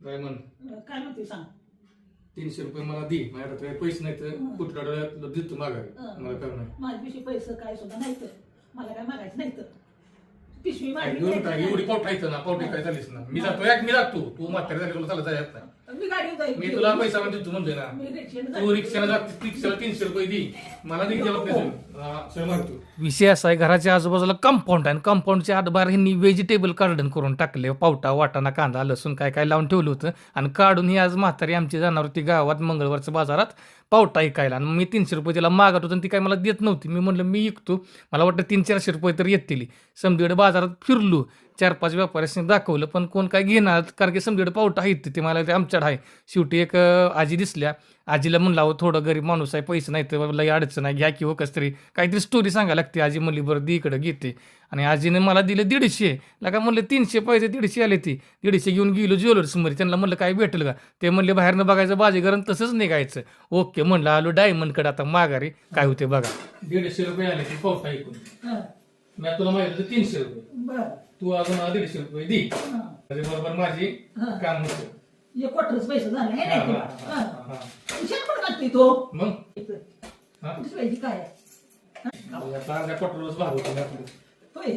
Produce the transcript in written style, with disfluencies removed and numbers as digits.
काय म्हण काय म्हणते सांग. 300 रुपये मला दे. माझ्याकडे काही पैसे नाही तर कुठल्या डोळ्यात देतो माघारी. मला काय नाही माझ्यापेक्षा पैसे काय सुद्धा नाही तर मला काय मागायचं नाही तर पिशवी एवढी पावटा येतं ना पावटी काय झालीस ना मी जातो तू म्हातारी झाली तुला चालत जायत नाही मी गाडी जाईल मी तुला पैसा देतो म्हणतोय ना तू रिक्षाला जाते रिक्षाला 300 रुपये दे मला दे मारतो. विषय असा आहे, घराच्या आजूबाजूला कंपाऊंड आहे आणि कंपाऊंडच्या आतबार ह्यांनी व्हेजिटेबल गार्डन करून टाकले. पावटा वाटाणा कांदा लसूण काय काय लावून ठेवलं होतं आणि काढून ही आज म्हातारी आमची जाणार होती गावात मंगळवारच्या बाजारात पावटा ऐकायला आणि मी 300 रुपये तिला मागत होतो आणि ती काय मला देत नव्हती. मी म्हणलं मी विकतो, मला वाटतं 300-400 रुपये तर येतील. समजेकडे बाजारात फिरलो, 4-5 व्यापाऱ्यांनी दाखवलं पण कोण काय घेणार, कारण की समजेकडे पावटा आहेत ते मला ते आमच्याकडे आहे. शेवटी एक आजी दिसल्या, आजीला म्हणलं अहो थोडं गरीब माणूस आहे पैसे नाही तर लई अडचण आहे घ्या किंवा कसं तरी काहीतरी स्टोरी सांगायला लागते. आजी म्हणली बरं दे इकडं घेते आणि आजीने मला दिले 150. का म्हणलं 300 पैसे 150 आले ती 150 घेऊन गेलो ज्वेलर्समध्ये. त्यांना म्हणलं काय भेटेल का, ते म्हणले बाहेरनं बघायचं बाजीगरण तसंच निघायचं. ओके म्हणलं आलो डायमंडकडे आता माघारी काय होते बघा. 150 रुपये आले ते पावटा ऐकून मी तुला माहिती होतं 300 रुपये तू अजून मला 150 रुपये दे बरोबर माझी काम होतं. क्वार्टरच पैसे झाले हे नाही तुला हुशार पण घालतोय तो मग पैसे काय आता क्वार्टरच भाग होतो होय